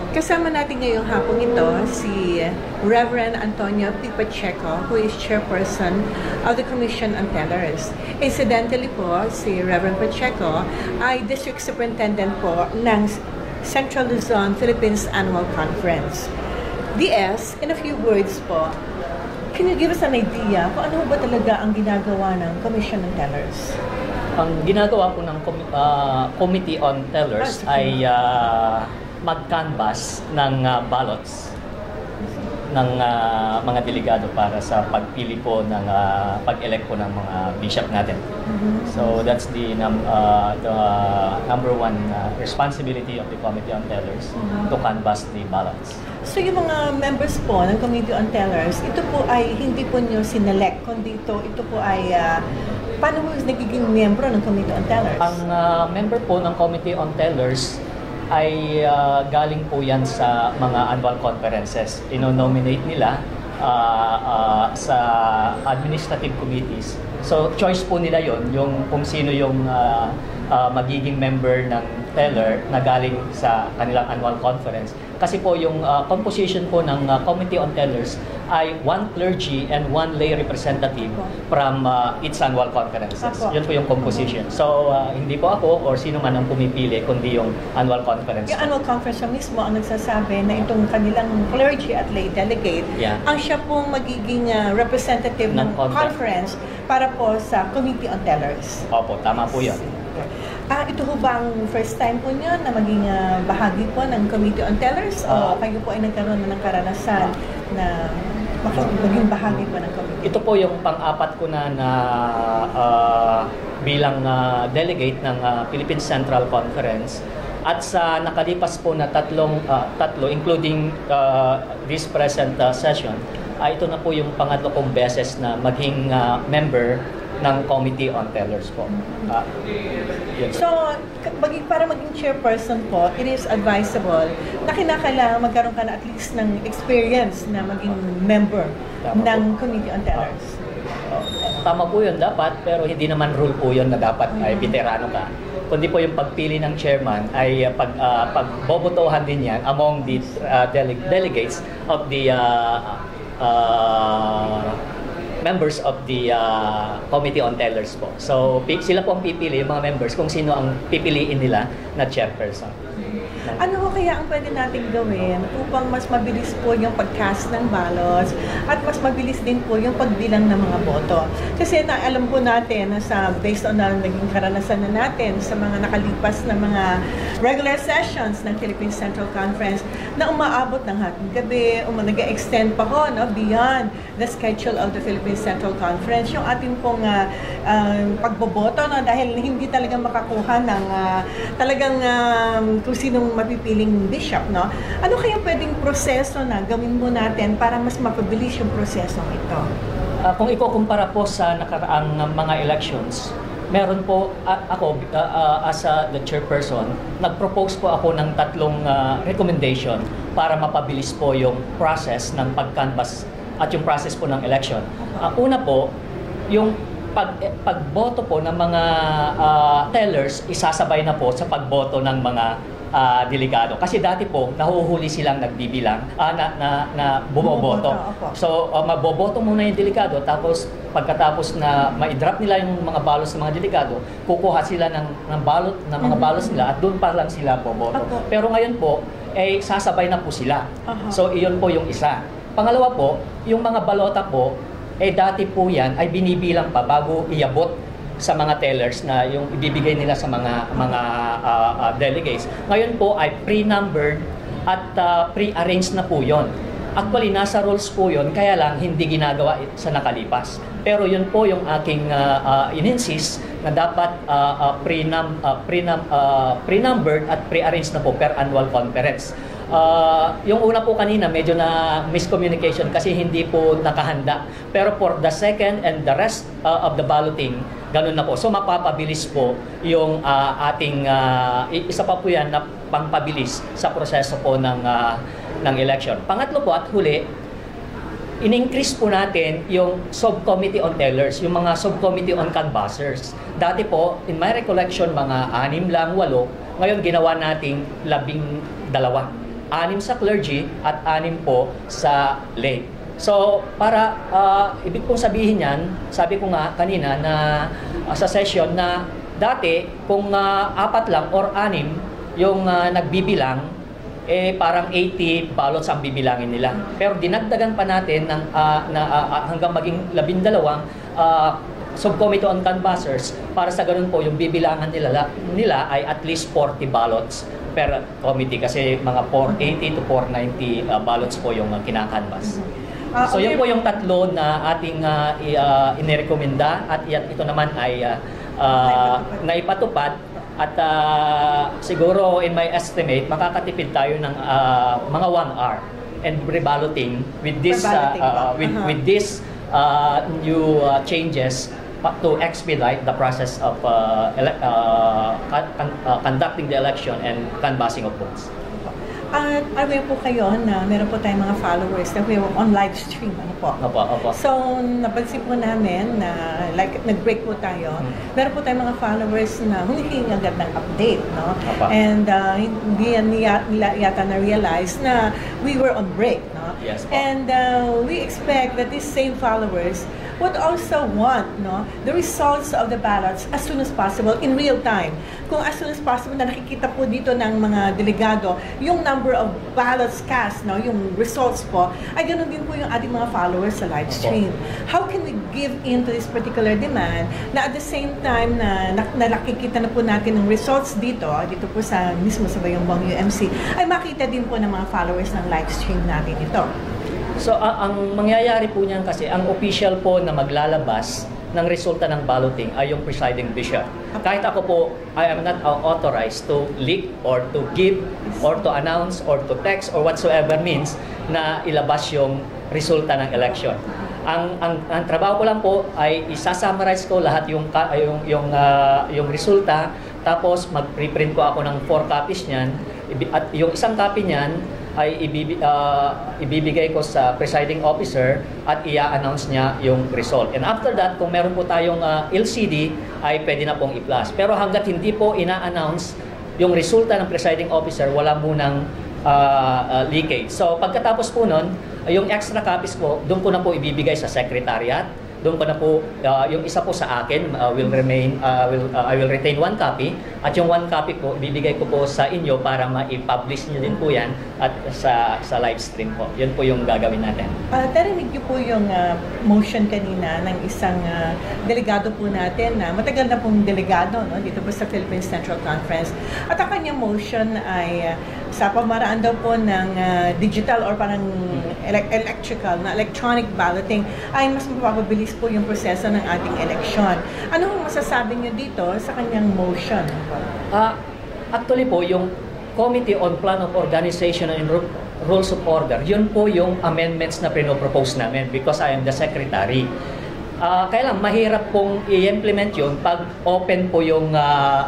Kasama natin ngayong hapong ito si Reverend Antonio P. Pacheco, who is chairperson of the Commission on Tellers. Incidentally po, si Reverend Pacheco ay District Superintendent po ng Central Luzon Philippines Annual Conference. DS, in a few words po, can you give us an idea kung ano ba talaga ang ginagawa ng Commission on Tellers? Ang ginagawa po ng Committee on Tellers ay mag-canvass ng ballots ng mga delegado para sa pagpili po ng pag-elect po ng mga bishop natin. So that's the number one responsibility of the Committee on Tellers, to canvass the ballots. So yung mga members po ng Committee on Tellers, ito po ay hindi po nyo sinelect, kundi ito po ay paano po nagiging miyembro ng Committee on Tellers? Ang member po ng Committee on Tellers ay galing po yan sa mga annual conferences. Ino-nominate nila sa administrative committees. So choice po nila yon, yung kung sino yung magiging member ng teller na galing sa kanilang annual conference. Kasi po yung composition po ng Committee on Tellers ay one clergy and one lay representative from each annual conferences. Yun po yung composition. So hindi po ako or sino man ang pumipili kundi yung annual conference. Yung annual conference mismo ang nagsasabi na itong kanilang clergy at lay delegate ang siya pong magiging representative ng conference para po sa Committee on Tellers. Opo, tama po yun. Ito ho ba ang first time po niyo na maging bahagi po ng Committee on Tellers o kayo po ay nagkaroon na ng karanasan na maging bahagi po ng committee? Ito po yung pang-apat ko na bilang delegate ng Philippine Central Conference. At sa nakalipas po na tatlo, including this present session, ito na po yung pangatlo kong beses na maging member ng Committee on Tellers po. So, para maging chairperson po, it is advisable na kinakailangan magkaroon ka na at least ng experience na maging member ng Committee on Tellers. Tama po yun dapat, pero hindi naman rule po yun na dapat ay veterano ka. Kundi po yung pagpili ng chairman ay pagbobotohan din yan among the delegates of the members of the Committee on Tellers po. So, sila po ang pipili, yung mga members, kung sino ang pipiliin nila na chairperson. Ano ho kaya ang pwede natin gawin upang mas mabilis po yung pag-cast ng ballots at mas mabilis din po yung pagbilang ng mga boto? Kasi alam po natin na based on na naging karanasan na natin sa mga nakalipas na mga regular sessions ng Philippine Central Conference na umaabot ng hating gabi, nag-extend pa ho beyond the schedule of the Philippine Central Conference yung ating pong pagboboto dahil hindi talaga makakuha ng talagang kung sinong mapipiling bishop, no? Ano kaya pwedeng proseso na gawin mo natin para mas mapabilis yung prosesong ito? Kung ikukumpara po sa nakaraang mga elections, meron po ako as the chairperson, nag-propose po ako ng tatlong recommendation para mapabilis po yung process ng pag-canvass at yung process po ng election. Una po, yung pagboto po ng mga tellers, isasabay na po sa pagboto ng mga delegado. Kasi dati po, nahuhuli silang nagbibilang, na bumoboto. So, maboboto muna yung delegado, tapos pagkatapos na ma-drop nila yung mga ballots ng mga delegado, kukuha sila ng ballot, ng mga ballots nila, at doon pa lang sila boboto. Pero ngayon po, sasabay na po sila. So, iyon po yung isa. Pangalawa po, yung mga balota po, dati po yan ay binibilang pa bago iabot sa mga tellers na yung ibibigay nila sa mga delegates. Ngayon po ay pre-numbered at pre-arranged na po yon. Actually, nasa rules po yon, kaya lang hindi ginagawa sa nakalipas. Pero yun po yung aking in-insist na dapat pre-numbered at pre-arranged na po per annual conference. Yung una po kanina medyo na miscommunication kasi hindi po nakahanda. Pero for the second and the rest of the balloting, ganun na po. So mapapabilis po yung ating isa pa po yan na pangpabilis sa proseso po ng election. Pangatlo po at huli, in-increase po natin yung subcommittee on tellers, yung mga subcommittee on canvassers. Dati po, in my recollection, mga 6 lang, 8. Ngayon, ginawa nating 12. 6 sa clergy at 6 po sa lay. So, para ibig kong sabihin yan, sabi ko nga kanina na sa session na dati kung 4 lang or 6 yung nagbibilang, parang 80 ballots ang bibilangin nila. Pero dinagdagan pa natin ng, hanggang maging 12 subcommittee on canvassers para sa ganun po yung bibilangan nila ay at least 40 ballots per committee kasi mga 480 to 490 ballots po yung kinakanvas. So yun po yung tatlo na ating inirekomenda at ito naman ay naipatupad at siguro in my estimate makakatipid tayo ng mga 1 hour and reballoting with this with this new changes to expedite the process of conducting the election and canvassing of votes. At aware po kayo na meron po tayong mga followers na we were on live stream. Ano po? Opo. So, napansin po namin na like nag-break po tayo. Meron po tayong mga followers na humihingi agad ng update. No? And hindi nila yata na-realize na we were on break. No? Yes, po. And we expect that these same followers would also want the results of the ballots as soon as possible in real time. Kung as soon as possible na nakikita po dito ng mga delegado yung number of ballots cast, yung results po, ay ganoon din po yung ating mga followers sa live stream. How can we give in to this particular demand na at the same time na nakikita na po natin ng results dito po sa mismo sa Bayambang UMC, ay makita din po ng mga followers ng live stream natin ito. So, ang mangyayari po niyan kasi, ang official po na maglalabas ng resulta ng balloting ay yung presiding bishop. Kahit ako po, I am not authorized to leak or to give or to announce or to text or whatsoever means na ilabas yung resulta ng election. Ang trabaho ko lang po ay isa-summarize ko lahat yung resulta, tapos mag-preprint ko ako ng 4 copies niyan at yung isang copy niyan ay ibibigay ko sa presiding officer at i-announce niya yung result. And after that, kung meron po tayong LCD, ay pwede na pong i-plus. Pero hanggat hindi po ina-announce yung resulta ng presiding officer, wala munang leakage. So pagkatapos po nun, yung extra copies po, doon ko na po ibibigay sa secretariat. Doon ko na po, yung isa po sa akin will remain, I will retain 1 copy at yung 1 copy po, ibibigay ko po sa inyo para ma-publish niyo din po yan at sa live stream po. Yun po yung gagawin natin. Narinig niyo po yung motion kanina ng isang delegado po natin na matagal na pong delegado dito po sa Philippine Central Conference. At ang kanyang motion ay sa pamaraan daw po ng digital or parang electronic balloting ay mas mapapabilis po yung proseso ng ating eleksyon. Ano ang masasabi niyo dito sa kanyang motion? Actually po, yung Committee on Plan of Organization and Rules of Order, yun po yung amendments na pinopropose namin because I am the secretary. Kaya lang, mahirap pong i-implement yun pag open po yung,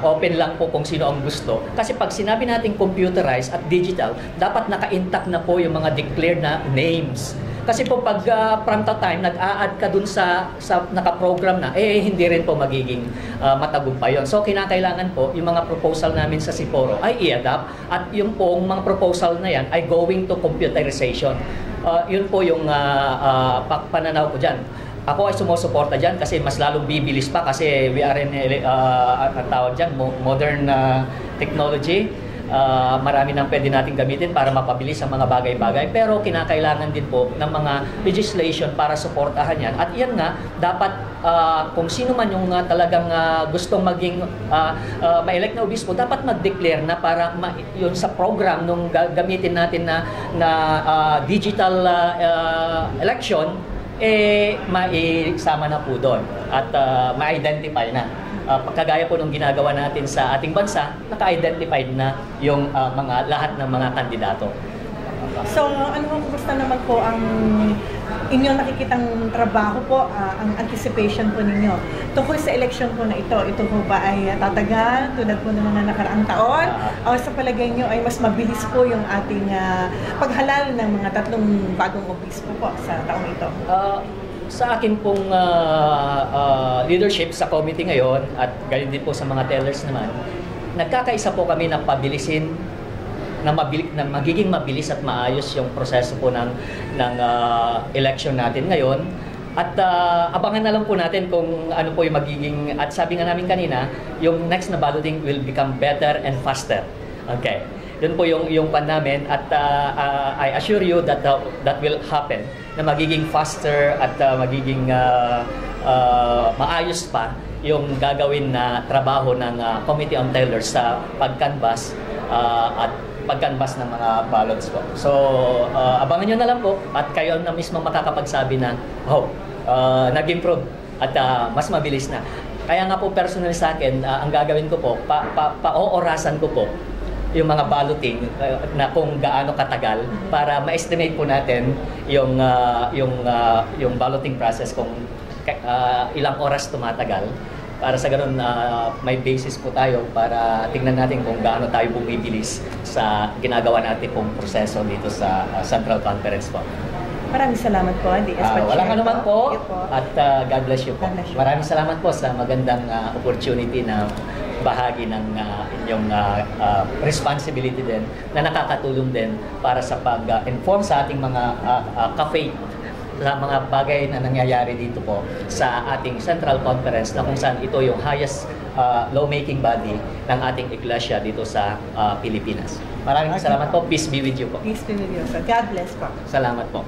open lang po kung sino ang gusto. Kasi pag sinabi natin computerized at digital, dapat naka-intact na po yung mga declared na names. Kasi po pag from time, nag-a-add ka dun sa naka-program na, hindi rin po magiging matagumpay yun. So, kinakailangan po, yung mga proposal namin sa Siporo ay i-adapt at yung pong mga proposal na yan ay going to computerization. Yun po yung pananaw ko dyan. Ako ay sumusuporta dyan kasi mas lalong bibilis pa kasi we are in ang tawag dyan, modern technology. Marami nang pwede natin gamitin para mapabilis ang mga bagay-bagay. Pero kinakailangan din po ng mga legislation para suportahan yan. At yan nga, dapat kung sino man yung talagang gustong maging ma-elect na obispo, dapat mag-declare na para yun sa program nung gamitin natin na digital election, maisama na po doon at ma-identify na. Pagkagaya po nung ginagawa natin sa ating bansa, naka-identified na yung lahat ng mga kandidato. So, kumusta naman po ang inyong nakikitang trabaho po, ang anticipation po ninyo tungkol sa election po na ito? Ito po ba ay tatagal tulad po ng mga nakaraang taon? O sa palagay nyo ay mas mabilis po yung ating paghalal ng mga 3 bagong obispo po sa taong ito? Sa akin pong leadership sa committee ngayon at gayon din po sa mga tellers naman, nagkakaisa po kami na pabilisin na magiging mabilis at maayos yung proseso po ng election natin ngayon. At abangan na lang po natin kung ano po yung magiging, at sabi nga namin kanina, yung next na balloting will become better and faster. Okay. Yun po yung pan namin, at I assure you that that will happen, na magiging faster at magiging maayos pa yung gagawin na trabaho ng Committee on Tellers sa pag-canvass at pag-canvass ng mga ballots po. So, abangan nyo na lang po, at kayo na mismo makakapagsabi na, nag-improve at mas mabilis na. Kaya nga po personal sa akin, ang gagawin ko po, paoorasan ko po yung mga balloting na kung gaano katagal para ma-estimate po natin yung balloting process kung ilang oras tumatagal, para sa ganun may basis po tayo para tingnan natin kung gaano tayo bumibilis sa ginagawa natin pong proseso dito sa Central Conference po. Maraming salamat po, DS Pacheco. Walang anuman po, Thank you po. at God bless you po. God bless you. Maraming salamat po sa magandang opportunity na bahagi ng inyong responsibility din, na nakakatulong din para sa pag-inform sa ating mga cafe sa mga bagay na nangyayari dito po sa ating Central Conference, na kung saan ito yung highest lawmaking body ng ating iglesia dito sa Pilipinas. Maraming salamat po. Peace be with you po. Peace be with you. God bless po. Salamat po.